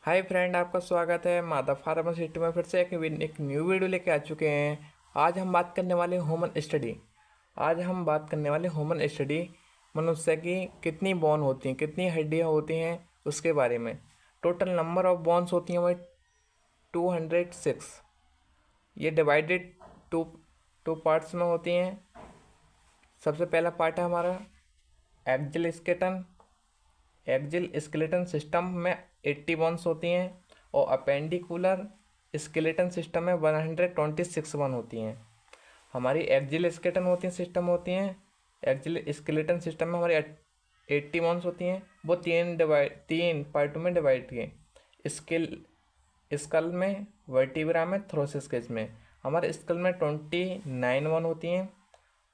Hi friend, आपका स्वागत है मादा फार्मासिटी में। फिर से एक न्यू वीडियो लेके आ चुके हैं। आज हम बात करने वाले ह्यूमन स्टडी। मनुष्य की कितनी बोन होती हैं, कितनी हड्डियाँ होती हैं, उसके बारे में। टोटल नंबर ऑफ बोन्स होती हैं वही 206। ये डिवाइडेड टू टू पार्ट्स में होती हैं। सबसे पहला पार्ट है हमारा एक्जिल स्केलेटन सिस्टम में 80 बोन्स होती हैं और अपेंडिकुलर स्केलेटन सिस्टम में 126 बोन होती हैं। हमारी एक्जिल स्केलेटन सिस्टम में हमारी 80 बोन्स होती हैं। वो तीन पार्टों में डिवाइड किए। स्कल में, वर्टिब्रा में, थोरेसिस केज में। हमारे स्कल में 29 बोन होती हैं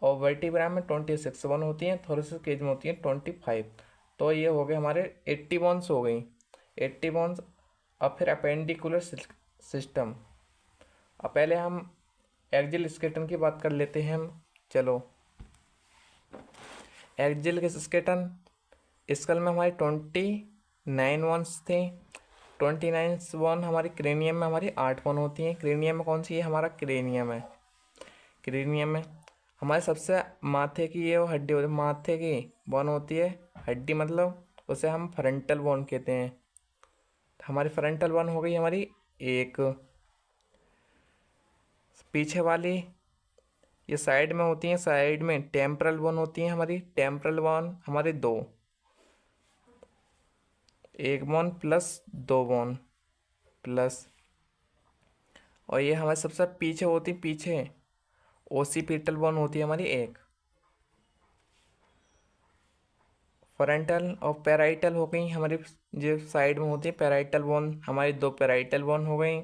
और वर्टिब्रा में 26 बोन होती हैं, थोरेसिस केज में होती हैं 25। तो ये हो गए हमारे 80 बोन्स हो गई, 80 बोन्स। अब फिर अपेंडिकुलर सिस्टम। अब पहले हम एक्जिल स्केलेटन की बात कर लेते हैं हम। चलो, एक्जिल स्केलेटन स्कल में हमारी 29 बोन्स थी। 29 बोन हमारी क्रेनियम में हमारी 8 बोन होती हैं। क्रेनियम में कौन सी है? हमारा क्रेनियम में हमारे सबसे माथे की ये हड्डी होती है, माथे की बोन होती है हड्डी, मतलब उसे हम फ्रंटल बोन कहते हैं। हमारी फ्रंटल बोन हो गई हमारी एक। पीछे वाली ये साइड में होती हैं, साइड में टेम्परल बोन होती हैं हमारी। टेम्परल बोन हमारी दो, एक बोन प्लस दो बोन प्लस। और ये हमारे सबसे पीछे होती, पीछे ओसीपिटल बोन होती है हमारी एक। फ्रंटल और पैराइटल हो गई हमारी, जो साइड में होती है पैराइटल बोन, हमारी दो पैराइटल बोन हो गई।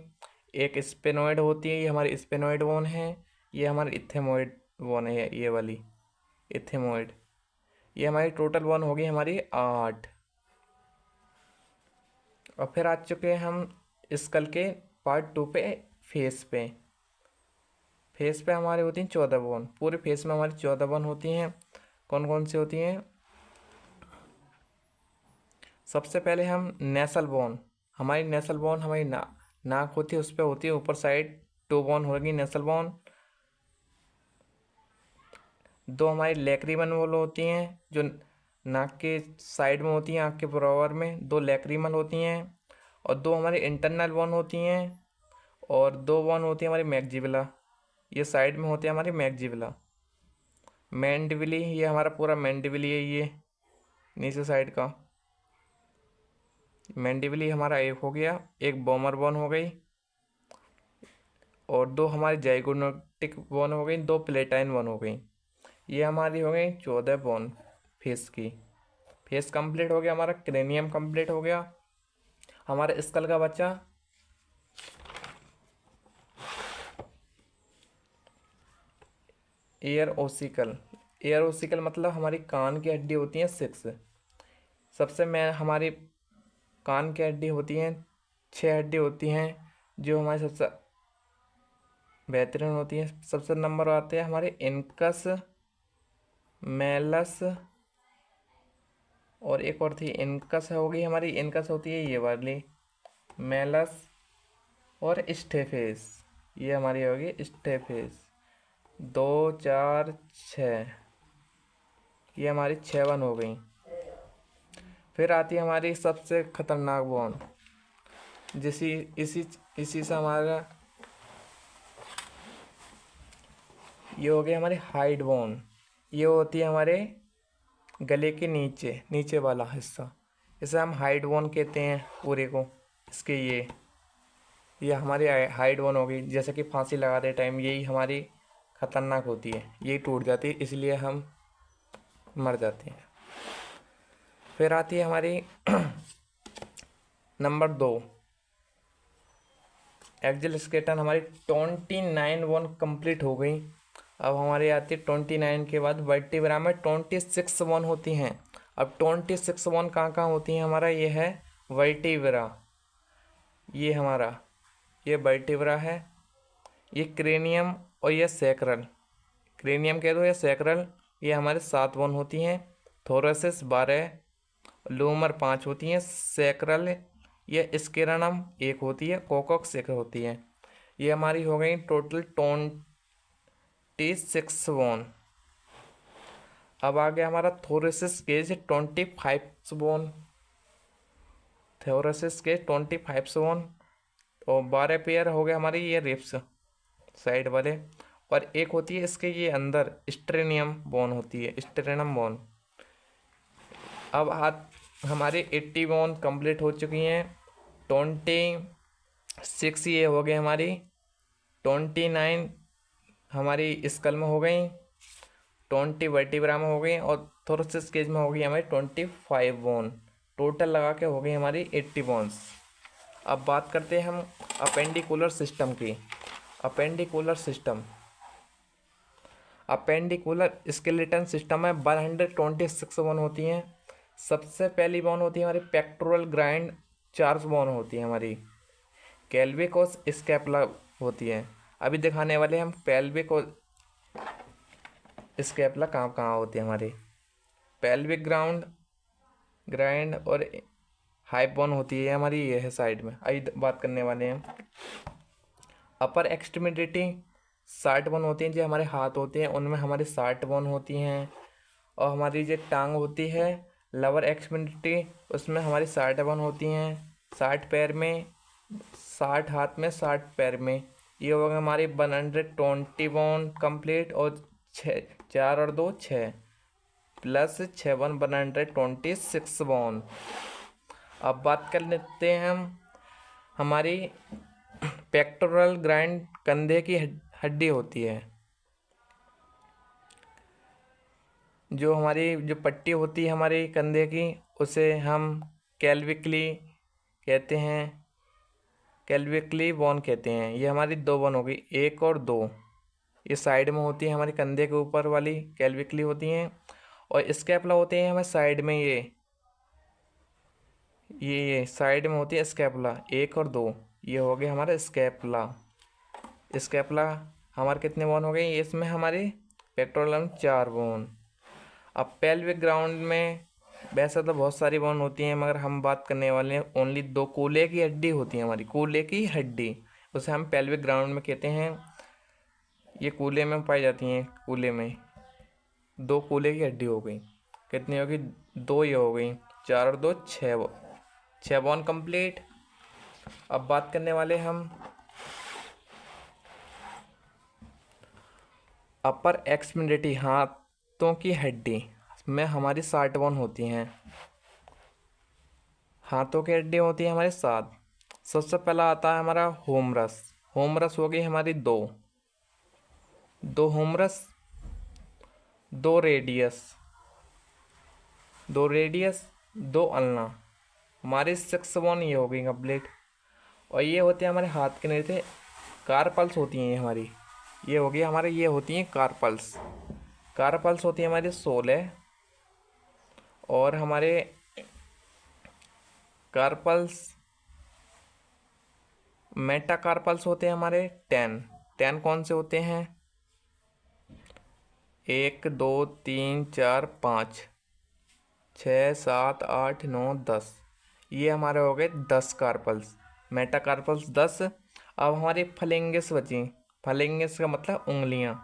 एक स्पेनोइड होती है, ये हमारी स्पेनोइड बोन है। ये हमारी इथेमोइड बोन है, ये वाली इथेमोइड। ये हमारी टोटल बोन होगी हमारी 8। और फिर आ चुके हैं हम स्कल के पार्ट 2 पे, फेस पे। फेस पे हमारी होती हैं 14 बोन। पूरे फेस में हमारी 14 बोन होती हैं। कौन कौन सी होती हैं? सबसे पहले हम नेसल बोन। हमारी नेसल बोन हमारी नाक होती है, उस पर होती है ऊपर साइड 2 बोन होगी नेसल बोन। दो हमारी लैक्रिमल बोन होती हैं, जो नाक के साइड में होती हैं, आँख के बराबर में 2 लैक्रिमल होती हैं। और दो हमारी इंटरनल बोन होती हैं। और दो बोन होती है हमारी मैक्जिबुला, ये साइड में होती है हमारी मैक्जिबुला। मैंडिबली, ये हमारा पूरा मैंडिबली है, ये नीचे साइड का मैंडिबली हमारा एक हो गया। एक बोमर बोन हो गई और दो हमारी जाइगोनोटिक बोन हो गई, दो प्लेटाइन बोन हो गई। ये हमारी हो गई 14 बोन फेस की। फेस कंप्लीट हो गया हमारा, क्रेनियम कंप्लीट हो गया। हमारे स्कल का बच्चा एयर ओसिकल। एयर ओसिकल मतलब हमारी कान की हड्डी होती हैं 6। सबसे मैं हमारी कान की हड्डी होती हैं 6 हड्डी होती हैं, जो हमारी सबसे बेहतरीन होती हैं। सबसे नंबर आते हैं हमारे इनकस, मेलस, और एक और थी इनकस होगी हमारी। इनकस होती है ये वाली, मेलस और स्टेफेस, ये हमारी होगी स्टेफेस। 2 4 6, ये हमारी 6 वन हो गई। फिर आती है हमारी सबसे खतरनाक बोन, जिसी इसी इसी से हमारा ये हो गया हमारी हाइड बोन। ये होती है हमारे गले के नीचे, नीचे वाला हिस्सा, इसे हम हाइड बोन कहते हैं पूरे को। इसके ये हमारी हाइड बोन हो गई। जैसे कि फांसी लगाते टाइम यही हमारी खतरनाक होती है, यही टूट जाती है, इसलिए हम मर जाते हैं। फिर आती है हमारी नंबर 2, एक्जिल स्केलेटन। हमारी 29 बोन कंप्लीट हो गई। अब हमारी आती है 29 के बाद वर्टिब्रा में 26 बोन होती हैं। अब 26 बोन कहाँ कहाँ होती हैं? हमारा ये है वर्टिब्रा, ये हमारा ये वर्टिब्रा है, ये क्रेनियम और ये सैक्रल। क्रेनियम कह दो या सैक्रल, ये हमारे 7 बोन होती हैं। थोरेसिस 12, लूमर 5 होती हैं, सैक्रल ये स्केरानम एक होती है, कोकॉक्स एक होती है। ये हमारी हो गई टोटल 26 बोन। अब आ गया हमारा thoracic cage 25 bone. Thoracic cage 25 bone और 12 पेयर हो गए हमारे ये रिब्स साइड वाले। और एक होती है इसके ये अंदर स्ट्रेनियम बोन होती है, स्ट्रेनम बोन। अब हाथ हमारे 80 बोन कंप्लीट हो चुकी हैं। 26 ये हो गए हमारी। 29 हमारी स्कल में हो गई, 20 वर्टिब्रा में हो गई और थोरेसिस केज में हो गई हमारी 25 बोन। टोटल लगा के हो गई हमारी 80 बोन्स। अब बात करते हैं हम अपेंडिकुलर सिस्टम की। Appendicular system, appendicular skeleton system में 126 बोन होती हैं। सबसे पहली बोन होती है हमारी पेक्टोरल ग्राइंड, 4 बोन होती है हमारी। कैल्विक और स्कैपुला होती है। अभी दिखाने वाले हम पेल्विक और स्कैपुला कहाँ कहाँ होती है हमारी। पेल्विक ग्राइंड और हाइप बोन होती है हमारी, ये है साइड में। अभी बात करने वाले हैं अपर एक्सट्रीमिटी। 60 बोन होती हैं जो हमारे हाथ होते हैं, उनमें हमारी 60 बोन होती हैं। और हमारी जो टांग होती है लोअर एक्सट्रीमिटी, उसमें हमारी 60 बोन होती हैं। 60 पैर में, 60 हाथ में, 60 पैर में। ये हो गए हमारी 120 बोन कंप्लीट। और 4 और 2 6 प्लस 6 वन 126 बोन। अब बात कर लेते हैं हम हमारी पेक्टोरल ग्राइंड, कंधे की हड्डी होती है। जो हमारी जो पट्टी होती है हमारे कंधे की, उसे हम कैल्विकली कहते हैं, कैल्विकली बोन कहते हैं। ये हमारी 2 बोन हो गई, 1 और 2। ये साइड में होती है हमारी कंधे के ऊपर वाली, कैल्विकली होती हैं। और स्कैपुला होते हैं हमारे साइड में, ये साइड में होती है स्कैपुला, 1 और 2। ये हो गया हमारा स्कैपुला। स्कैपुला हमारे कितने बोन हो गए इसमें हमारे पेक्टोरल 4 बोन। अब पेल्विक ग्राउंड में वैसे तो बहुत सारी बोन होती हैं, मगर हम बात करने वाले हैं ओनली 2। कूल्हे की हड्डी होती है हमारी, कूल्हे की हड्डी, उसे हम पेल्विक ग्राउंड में कहते हैं। ये कूल्हे में पाई जाती हैं। कूल्हे में 2 कूल्हे की हड्डी हो गई। कितनी होगी? 2 ये हो गई, 4 और 2 6 बोन कंप्लीट। अब बात करने वाले हम अपर एक्सट्रीमिटी, हाथों की हड्डी में हमारी 60 बोन होती हैं। हाथों की हड्डी होती है हमारे 7। सबसे पहला आता है हमारा होमरस। होमरस हो गई हमारी 2 होमरस, 2 रेडियस, 2 अल्ना। हमारी 6 बोन ये हो गई कंप्लीट। और ये होते हैं हमारे हाथ के नीचे कार्पल्स होती हैं ये हमारी। ये हो गई हमारे, ये होती हैं कार्पल्स। कार्पल्स होती है हमारी 16। और हमारे कार्पल्स, मेटाकार्पल्स होते हैं हमारे 10 कौन से होते हैं? 1 2 3 4 5 6 7 8 9 10। ये हमारे हो गए 10 कार्पल्स, मेटाकार्पल्स 10। अब हमारी फलेंगिस बची। फलेंगिस का मतलब उंगलियां।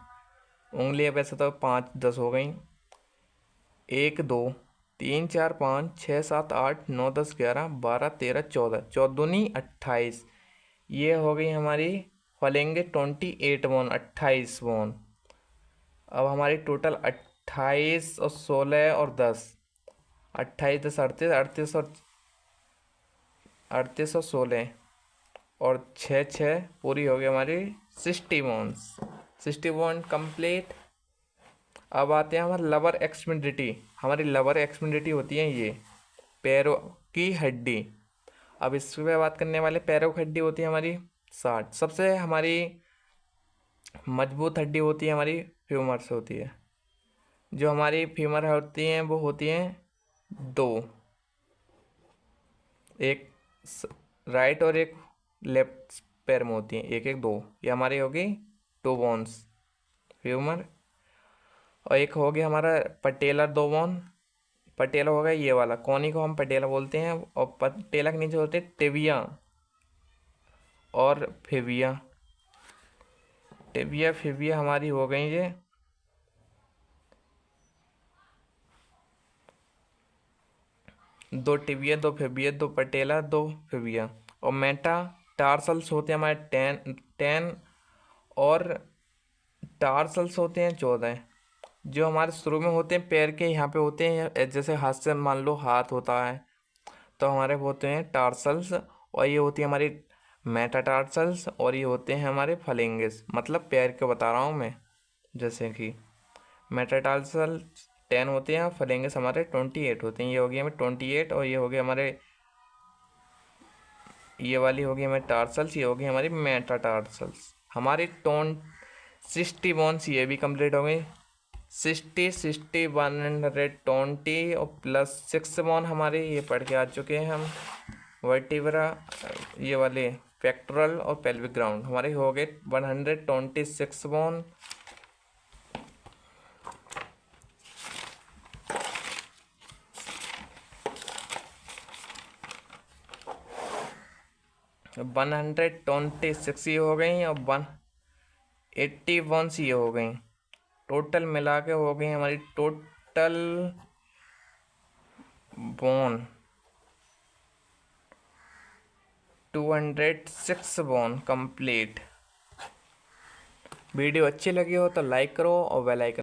उंगलियां वैसे तो 5 10 हो गई। 1 2 3 4 5 6 7 8 9 10 11 12 13 14, 14 28। ये हो गई हमारी फलेंगे 28 बोन, 28 बोन। अब हमारी टोटल 28 और 16 और 10, 28 10 38, 38 और 16 और 6 पूरी हो गई हमारी 60 बोन्स। 60 bone complete. अब आते हैं हमारे लवर एक्सट्रीमिटी। हमारी लवर एक्सट्रीमिटी होती है ये पैरों की हड्डी। अब इस पर बात करने वाले, पैरों की हड्डी होती है हमारी 60। सबसे हमारी मजबूत हड्डी होती है हमारी फ्यूमर से होती है। जो हमारी फीमर होती हैं वो होती हैं 2, एक राइट और एक लेफ्ट पैर में होती हैं, 1 1 2। ये हमारी होगी 2 बोन्स फ्यूमर। और एक हो गया हमारा पटेलर 2 बोन, पटेला हो गया ये वाला, कोनी को हम पटेला बोलते हैं, और पटेला के नीचे होते हैं टिबिया और फिबिया। टिबिया फिबिया हमारी हो गई ये। दो टिबिया, दो फिबिया, दो पटेला, दो फिबिया। और मेटा टार्सल्स होते हैं हमारे 10 और टार्सल्स होते हैं 14। जो हमारे शुरू में होते हैं पैर के यहाँ पे होते हैं, जैसे हाथ से मान लो हाथ होता है तो हमारे वो होते हैं टार्सल्स, और ये होती है हमारी मेटाटार्सल्स, और ये होते हैं हमारे फलेंगिस, मतलब पैर के बता रहा हूँ मैं। जैसे कि मेटाटार्सल 10 होते हैं, फलेंगिस हमारे 28 होते हैं। ये हो गया हमें 28, और ये हो गया हमारे, ये वाली होगी हमारी टार्सल्स, ये होगी हमारी मेटाटार्सल्स। हमारी 60 बोन्स ये भी कंप्लीट हो गई। 60 120 और प्लस 6 बोन हमारे ये पढ़ के आ चुके हैं हम। वर्टिब्रा, ये वाले पेक्टोरल और पेल्विक ग्राउंड हमारे हो गए 126 बोन। अब 126 ये हो गई, और 181 ये हो गई। टोटल मिला के हो गई हमारी total bone 206 bone complete. Video अच्छी लगी हो तो लाइक करो और बेल आइकन